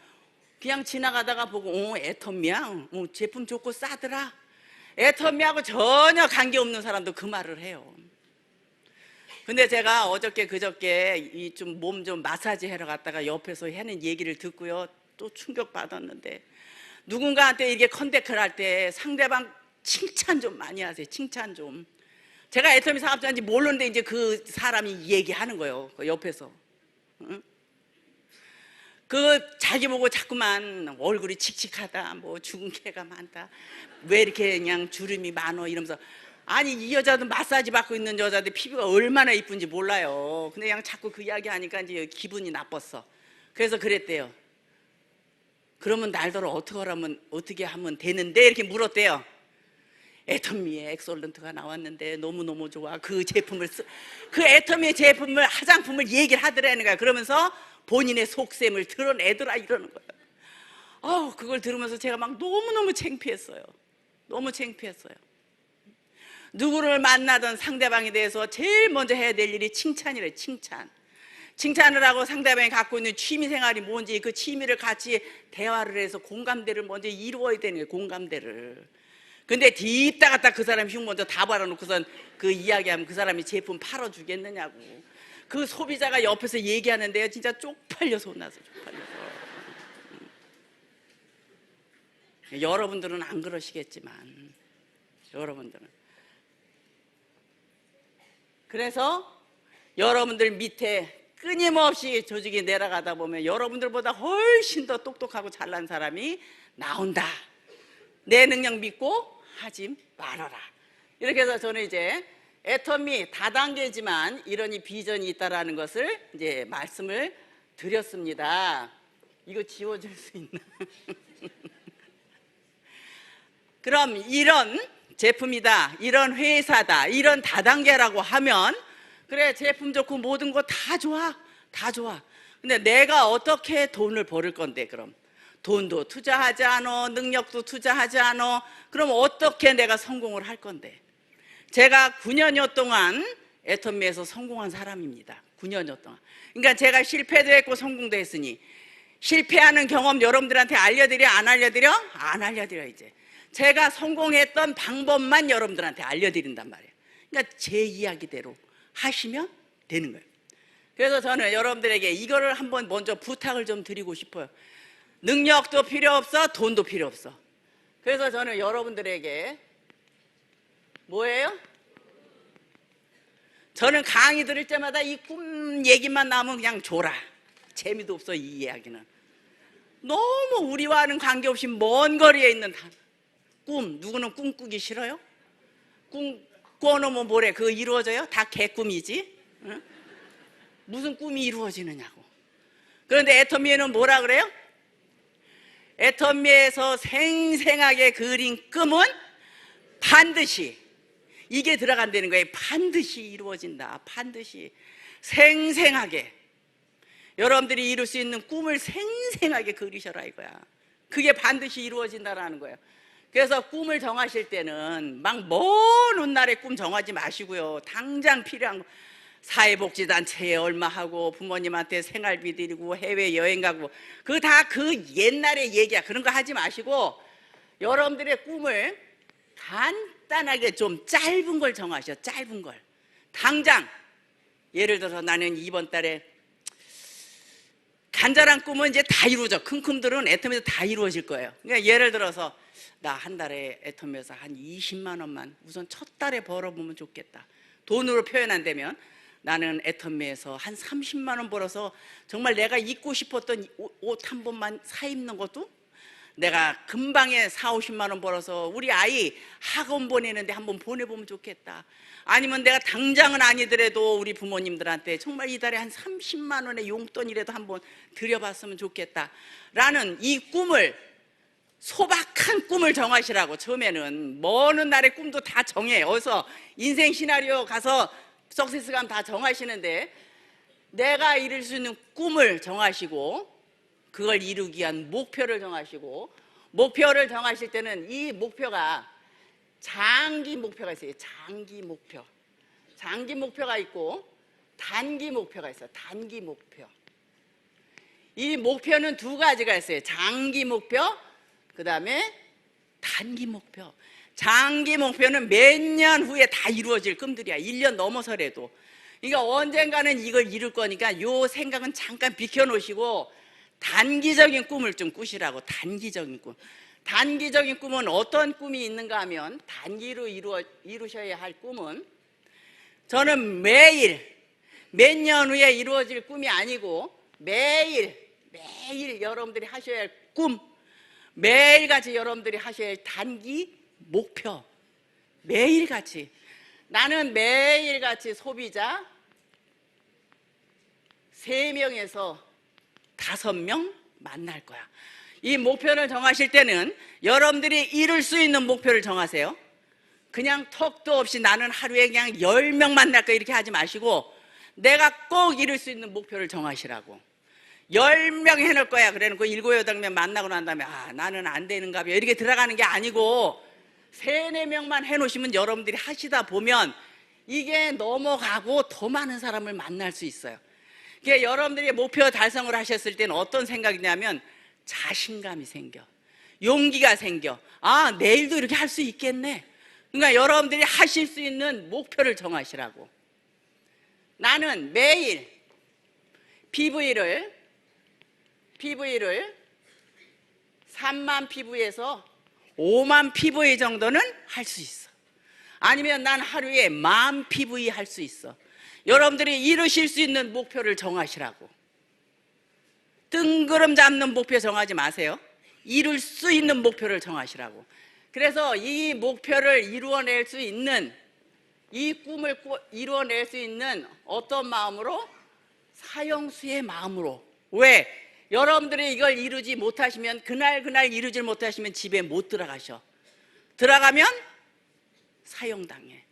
그냥 지나가다가 보고 애터미야, 제품 좋고 싸더라. 애터미하고 전혀 관계없는 사람도 그 말을 해요. 근데 제가 어저께 그저께 이 좀 몸 좀 마사지 하러 갔다가 옆에서 하는 얘기를 듣고요, 또 충격 받았는데, 누군가한테 이렇게 컨택을 할 때 상대방 칭찬 좀 많이 하세요. 칭찬 좀. 제가 애터미 사업자인지 모르는데 이제 그 사람이 얘기하는 거예요, 그 옆에서. 응? 그 자기 보고 자꾸만 얼굴이 칙칙하다, 뭐 죽은 개가 많다, 왜 이렇게 그냥 주름이 많어 이러면서. 아니 이 여자도 마사지 받고 있는 여자들 피부가 얼마나 이쁜지 몰라요. 근데 그냥 자꾸 그 이야기 하니까 이제 기분이 나빴어. 그래서 그랬대요. 그러면 날더러 어떻게 하면 되는데 이렇게 물었대요. 애터미의 엑설런트가 나왔는데 너무너무 좋아. 그 애터미의 제품을, 화장품을 얘기를 하더라는 거야. 그러면서 본인의 속셈을 드러내더라 이러는 거예요. 그걸 들으면서 제가 막 너무너무 창피했어요. 너무 창피했어요. 누구를 만나던 상대방에 대해서 제일 먼저 해야 될 일이 칭찬이래. 칭찬을 하고 상대방이 갖고 있는 취미생활이 뭔지 그 취미를 같이 대화를 해서 공감대를 먼저 이루어야 되는 거예요. 공감대를. 근데 뒤따 갔다 그 사람 흉 먼저 다 바라놓고선 그 이야기하면 그 사람이 제품 팔아주겠느냐고. 그 소비자가 옆에서 얘기하는데요, 진짜 쪽팔려서 혼나서. 여러분들은 안 그러시겠지만, 여러분들은. 그래서 여러분들 밑에 끊임없이 조직이 내려가다 보면 여러분들보다 훨씬 더 똑똑하고 잘난 사람이 나온다. 내 능력 믿고 하지 말아라. 이렇게 해서 저는 이제 애터미 다단계지만 이런 비전이 있다라는 것을 이제 말씀을 드렸습니다. 이거 지워줄 수 있나? 그럼 이런 제품이다, 이런 회사다, 이런 다단계라고 하면 그래, 제품 좋고 모든 거 다 좋아, 다 좋아. 근데 내가 어떻게 돈을 벌을 건데, 그럼 돈도 투자하지 않아, 능력도 투자하지 않아. 그럼 어떻게 내가 성공을 할 건데? 제가 9년여 동안 애터미에서 성공한 사람입니다. 9년여 동안. 그러니까 제가 실패도 했고 성공도 했으니 실패하는 경험 여러분들한테 알려드려? 안 알려드려? 안 알려드려. 이제 제가 성공했던 방법만 여러분들한테 알려드린단 말이에요. 그러니까 제 이야기대로 하시면 되는 거예요. 그래서 저는 여러분들에게 이거를 한번 먼저 부탁을 좀 드리고 싶어요. 능력도 필요 없어, 돈도 필요 없어. 그래서 저는 여러분들에게 뭐예요? 저는 강의 들을 때마다 이 꿈 얘기만 나오면 그냥 줘라. 재미도 없어, 이 이야기는. 너무 우리와는 관계없이 먼 거리에 있는 꿈. 누구는 꿈꾸기 싫어요? 꿈 꿔놓으면 뭐래? 그거 이루어져요? 다 개꿈이지. 응? 무슨 꿈이 이루어지느냐고. 그런데 애터미에는 뭐라 그래요? 애터미에서 생생하게 그린 꿈은 반드시, 이게 들어간다는 거예요. 반드시 이루어진다. 반드시 생생하게. 여러분들이 이룰 수 있는 꿈을 생생하게 그리셔라 이거야. 그게 반드시 이루어진다라는 거예요. 그래서 꿈을 정하실 때는 막 먼 훗날의 꿈 정하지 마시고요. 당장 필요한 거, 사회복지단체에 얼마 하고 부모님한테 생활비 드리고 해외여행 가고 그 다 그 옛날의 얘기야. 그런 거 하지 마시고 여러분들의 꿈을 간단하게 좀 짧은 걸 정하셔. 짧은 걸. 당장 예를 들어서 나는 이번 달에 간절한 꿈은 이제 다 이루어져. 큰 꿈들은 애텀에서 다 이루어질 거예요. 그러니까 예를 들어서 나 한 달에 애텀에서 한 20만 원만 우선 첫 달에 벌어보면 좋겠다. 돈으로 표현 안 되면 나는 애텀에서 한 30만 원 벌어서 정말 내가 입고 싶었던 옷 한 번만 사 입는 것도 내가 금방에 4, 50만 원 벌어서 우리 아이 학원 보내는데 한번 보내보면 좋겠다. 아니면 내가 당장은 아니더라도 우리 부모님들한테 정말 이달에 한 30만 원의 용돈이라도 한번 드려봤으면 좋겠다 라는 이 꿈을, 소박한 꿈을 정하시라고. 처음에는 먼 훗날의 꿈도 다 정해. 어디서 인생 시나리오 가서 석세스감 다 정하시는데 내가 이룰 수 있는 꿈을 정하시고 그걸 이루기 위한 목표를 정하시고, 목표를 정하실 때는 이 목표가 장기 목표가 있어요. 장기 목표. 장기 목표가 있고 단기 목표가 있어요. 단기 목표. 이 목표는 두 가지가 있어요. 장기 목표, 그 다음에 단기 목표. 장기 목표는 몇 년 후에 다 이루어질 꿈들이야. 1년 넘어서라도. 그러니까 언젠가는 이걸 이룰 거니까 요 생각은 잠깐 비켜놓으시고 단기적인 꿈을 좀 꾸시라고. 단기적인 꿈. 단기적인 꿈은 어떤 꿈이 있는가 하면 단기로 이루셔야 할 꿈은, 저는 매일 몇 년 후에 이루어질 꿈이 아니고 매일 여러분들이 하셔야 할 꿈, 매일같이 여러분들이 하셔야 할 단기 목표. 매일같이. 나는 매일같이 소비자 3명에서 5명 만날 거야. 이 목표를 정하실 때는 여러분들이 이룰 수 있는 목표를 정하세요. 그냥 턱도 없이 나는 하루에 그냥 10명 만날 거야 이렇게 하지 마시고 내가 꼭 이룰 수 있는 목표를 정하시라고. 10명 해놓을 거야. 그래놓고 7, 8명 만나고 난 다음에 아 나는 안 되는가 봐 이렇게 들어가는 게 아니고 3, 4명만 해놓으시면 여러분들이 하시다 보면 이게 넘어가고 더 많은 사람을 만날 수 있어요. 그러니까 여러분들이 목표 달성을 하셨을 때는 어떤 생각이냐면 자신감이 생겨, 용기가 생겨. 아 내일도 이렇게 할 수 있겠네. 그러니까 여러분들이 하실 수 있는 목표를 정하시라고. 나는 매일 PV를 3만 PV에서 5만 PV 정도는 할 수 있어. 아니면 난 하루에 10,000 PV 할 수 있어. 여러분들이 이루실 수 있는 목표를 정하시라고. 뜬구름 잡는 목표 정하지 마세요. 이룰 수 있는 목표를 정하시라고. 그래서 이 목표를 이루어낼 수 있는, 이 꿈을 이루어낼 수 있는 어떤 마음으로? 사형수의 마음으로. 왜? 여러분들이 이걸 이루지 못하시면 그날 이루지 못하시면 집에 못 들어가셔. 들어가면 사형당해.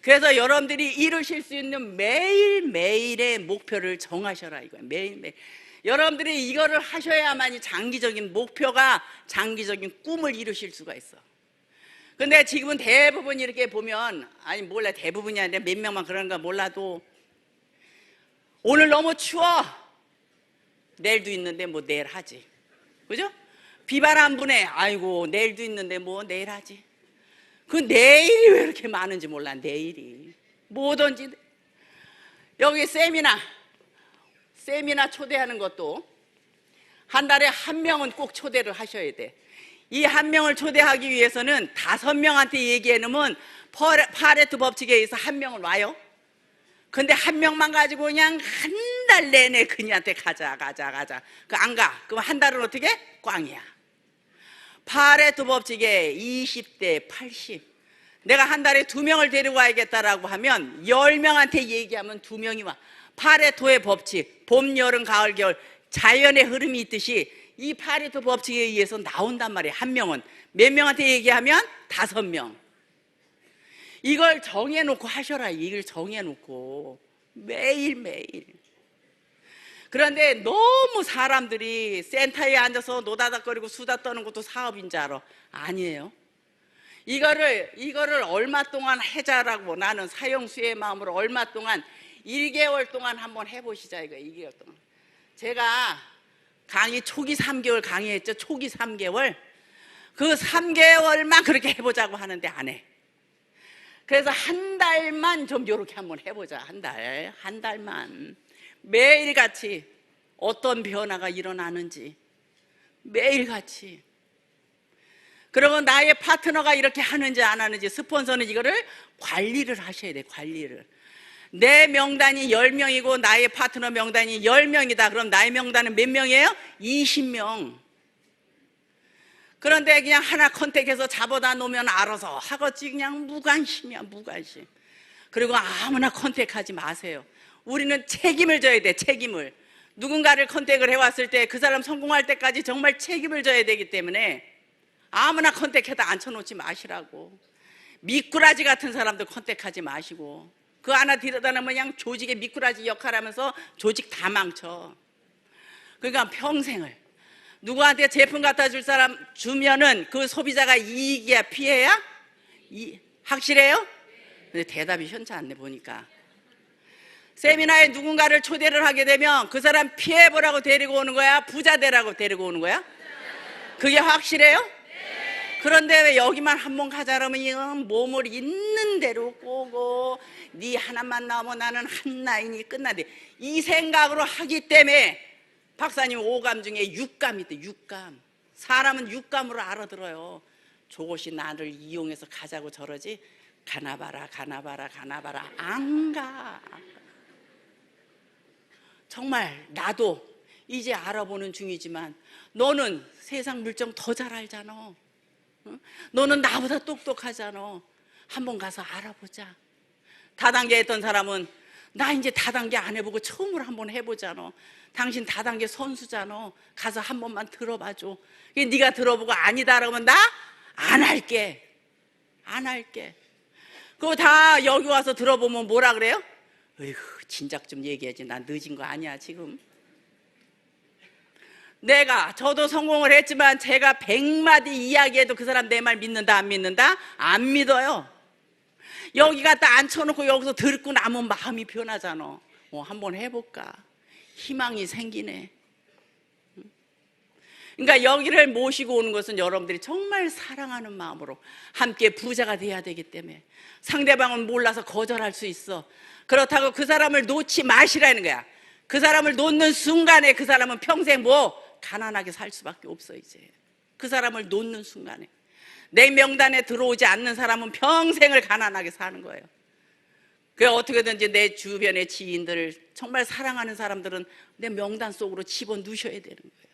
그래서 여러분들이 이루실 수 있는 매일매일의 목표를 정하셔라 이거예요. 매일매일. 여러분들이 이거를 하셔야만이 장기적인 목표가, 장기적인 꿈을 이루실 수가 있어. 근데 지금은 대부분 이렇게 보면, 아니 몰라 대부분이 아니라 몇 명만 그런가 몰라도 오늘 너무 추워. 내일도 있는데 뭐 내일 하지. 그죠? 비바람 부네. 아이고 내일도 있는데 뭐 내일 하지. 그 내일이 왜 이렇게 많은지 몰라. 내일이 뭐든지. 여기 세미나 초대하는 것도 한 달에 1명은 꼭 초대를 하셔야 돼. 이 1명을 초대하기 위해서는 5명한테 얘기해 놓으면 파레토 법칙에 의해서 1명은 와요. 근데 1명만 가지고 그냥 한 달 내내 그녀한테 가자. 그 안 가. 그럼 한 달은 어떻게? 꽝이야. 파레토 법칙에 20대 80. 내가 한 달에 2명을 데리고 와야겠다라고 하면 10명한테 얘기하면 2명이 와. 파레토의 법칙, 봄, 여름, 가을, 겨울, 자연의 흐름이 있듯이 이 파레토 법칙에 의해서 나온단 말이에요. 1명은. 몇 명한테 얘기하면 5명. 이걸 정해놓고 하셔라. 이걸 정해놓고 매일매일. 그런데 너무 사람들이 센터에 앉아서 노다닥거리고 수다 떠는 것도 사업인 줄 알아. 아니에요. 이거를 얼마 동안 해자라고, 나는 사형수의 마음으로 얼마 동안, 1개월 동안 한번 해보시자 이거예요. 2개월 동안. 제가 강의 초기 3개월 강의했죠. 초기 3개월. 그 3개월만 그렇게 해보자고 하는데 안 해. 그래서 한 달만 좀 이렇게 한번 해보자. 한 달만 매일같이 어떤 변화가 일어나는지 매일같이. 그러면 나의 파트너가 이렇게 하는지 안 하는지, 스폰서는 이거를 관리를 하셔야 돼. 관리를. 내 명단이 10명이고 나의 파트너 명단이 10명이다. 그럼 나의 명단은 몇 명이에요? 20명. 그런데 그냥 하나 컨택해서 잡아다 놓으면 알아서 하겠지. 그냥 무관심이야, 무관심. 그리고 아무나 컨택하지 마세요. 우리는 책임을 져야 돼. 책임을. 누군가를 컨택을 해왔을 때 그 사람 성공할 때까지 정말 책임을 져야 되기 때문에 아무나 컨택해다 앉혀놓지 마시라고. 미꾸라지 같은 사람들 컨택하지 마시고, 그 하나 들여다놓으면 그냥 조직의 미꾸라지 역할하면서 조직 다 망쳐. 그러니까 평생을 누구한테 제품 갖다 줄 사람 주면은 그 소비자가 이익이야, 피해야? 확실해요? 근데 대답이 현치 않네 보니까. 세미나에 누군가를 초대를 하게 되면 그 사람 피해보라고 데리고 오는 거야? 부자 되라고 데리고 오는 거야? 그게 확실해요? 그런데 왜 여기만 한번 가자 그러면 몸을 있는 대로 꼬고 네 하나만 나오면 나는 한 라인이 끝나대. 이 생각으로 하기 때문에 박사님 5감 중에 6감이 있대. 6감. 사람은 6감으로 알아들어요. 저것이 나를 이용해서 가자고 저러지. 가나봐라 안 가. 정말 나도 이제 알아보는 중이지만 너는 세상 물정 더 잘 알잖아. 너는 나보다 똑똑하잖아. 한번 가서 알아보자. 다단계 했던 사람은 나 이제 다단계 안 해보고 처음으로 한번 해보잖아. 당신 다단계 선수잖아. 가서 한 번만 들어봐줘. 네가 들어보고 아니다 그러면 나 안 할게. 안 할게. 그거 다 여기 와서 들어보면 뭐라 그래요? 어휴, 진작 좀 얘기하지. 난 늦은 거 아니야 지금. 저도 성공을 했지만 제가 100마디 이야기해도 그 사람 내 말 믿는다 안 믿는다? 안 믿어요. 여기 갖다 앉혀놓고 여기서 듣고 나면 마음이 변하잖아. 한번 해볼까? 희망이 생기네. 그러니까 여기를 모시고 오는 것은 여러분들이 정말 사랑하는 마음으로 함께 부자가 돼야 되기 때문에. 상대방은 몰라서 거절할 수 있어. 그렇다고 그 사람을 놓지 마시라는 거야. 그 사람을 놓는 순간에 그 사람은 평생 가난하게 살 수밖에 없어. 이제 그 사람을 놓는 순간에 내 명단에 들어오지 않는 사람은 평생을 가난하게 사는 거예요. 그래서 어떻게든지 내 주변의 지인들, 정말 사랑하는 사람들은 내 명단 속으로 집어넣으셔야 되는 거예요.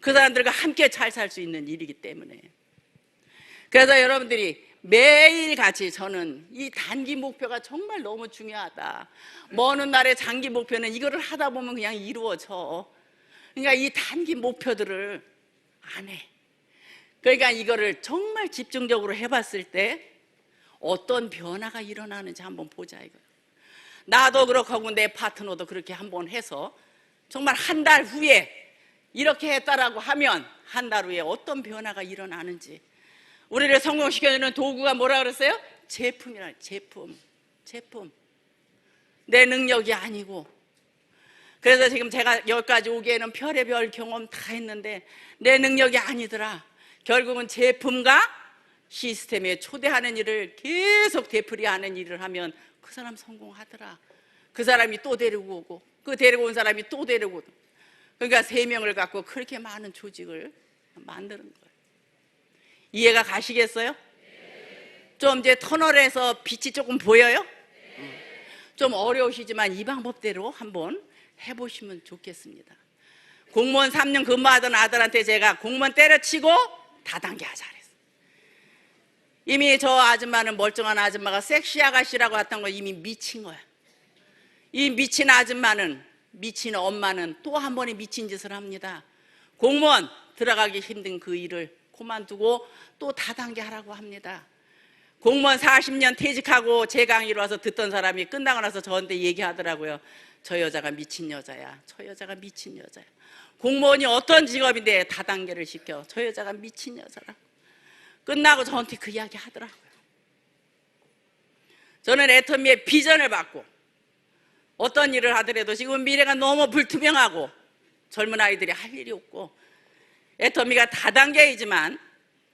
그 사람들과 함께 잘 살 수 있는 일이기 때문에. 그래서 여러분들이 매일같이, 저는 이 단기 목표가 정말 너무 중요하다. 먼 훗날의 장기 목표는 이거를 하다 보면 그냥 이루어져. 그러니까 이 단기 목표들을 안 해. 그러니까 이거를 정말 집중적으로 해봤을 때 어떤 변화가 일어나는지 한번 보자 이거예요. 나도 그렇고 하고 내 파트너도 그렇게 한번 해서 정말 한 달 후에 이렇게 했다라고 하면 한 달 후에 어떤 변화가 일어나는지. 우리를 성공시켜주는 도구가 뭐라 그랬어요? 제품이라. 제품. 내 능력이 아니고. 그래서 지금 제가 여기까지 오기에는 별의별 경험 다 했는데 내 능력이 아니더라. 결국은 제품과 시스템에 초대하는 일을 계속 되풀이하는 일을 하면 그 사람 성공하더라. 그 사람이 또 데리고 오고, 그 데리고 온 사람이 또 데리고 오고. 그러니까 3명을 갖고 그렇게 많은 조직을 만드는 거예요. 이해가 가시겠어요? 좀 이제 터널에서 빛이 조금 보여요? 좀 어려우시지만 이 방법대로 한번 해보시면 좋겠습니다. 공무원 3년 근무하던 아들한테 제가 공무원 때려치고 다단계 하자 그랬어요. 이미 저 아줌마는, 멀쩡한 아줌마가 섹시 아가씨라고 했던 거 이미 미친 거야. 이 미친 아줌마는, 미친 엄마는 또 한 번의 미친 짓을 합니다. 공무원 들어가기 힘든 그 일을 그만두고 또 다단계 하라고 합니다. 공무원 40년 퇴직하고 제 강의로 와서 듣던 사람이 끝나고 나서 저한테 얘기하더라고요. 저 여자가 미친 여자야. 저 여자가 미친 여자야. 공무원이 어떤 직업인데 다단계를 시켜. 저 여자가 미친 여자라. 끝나고 저한테 그 이야기 하더라고요. 저는 애터미의 비전을 받고 어떤 일을 하더라도 지금 미래가 너무 불투명하고 젊은 아이들이 할 일이 없고 애터미가 다단계이지만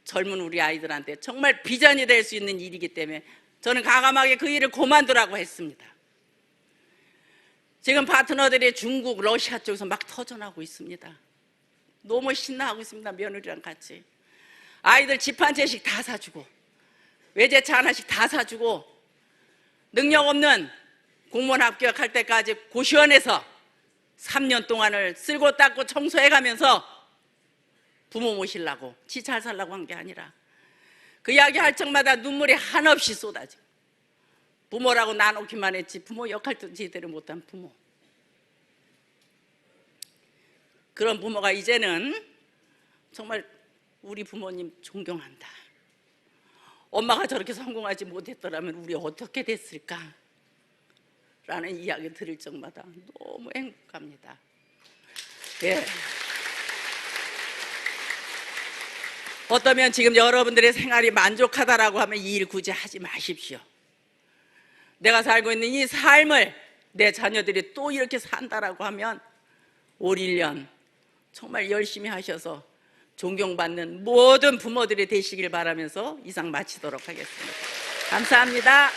젊은 우리 아이들한테 정말 비전이 될 수 있는 일이기 때문에 저는 과감하게 그 일을 그만두라고 했습니다. 지금 파트너들이 중국, 러시아 쪽에서 막 터져나오고 있습니다. 너무 신나하고 있습니다. 며느리랑 같이. 아이들 집 한 채씩 다 사주고 외제차 하나씩 다 사주고 능력 없는 공무원 합격할 때까지 고시원에서 3년 동안을 쓸고 닦고 청소해가면서 부모 모시려고 지 잘 살라고 한 게 아니라 그 이야기 할 적마다 눈물이 한없이 쏟아지고 부모라고 나놓기만 했지 부모 역할도 제대로 못한 부모. 그런 부모가 이제는 정말 우리 부모님 존경한다. 엄마가 저렇게 성공하지 못했더라면 우리 어떻게 됐을까? 라는 이야기 들을 적마다 너무 행복합니다. 예. 어떠면 지금 여러분들의 생활이 만족하다라고 하면 이 일 굳이 하지 마십시오. 내가 살고 있는 이 삶을 내 자녀들이 또 이렇게 산다라고 하면 올 1년 정말 열심히 하셔서 존경받는 모든 부모들이 되시길 바라면서 이상 마치도록 하겠습니다. 감사합니다.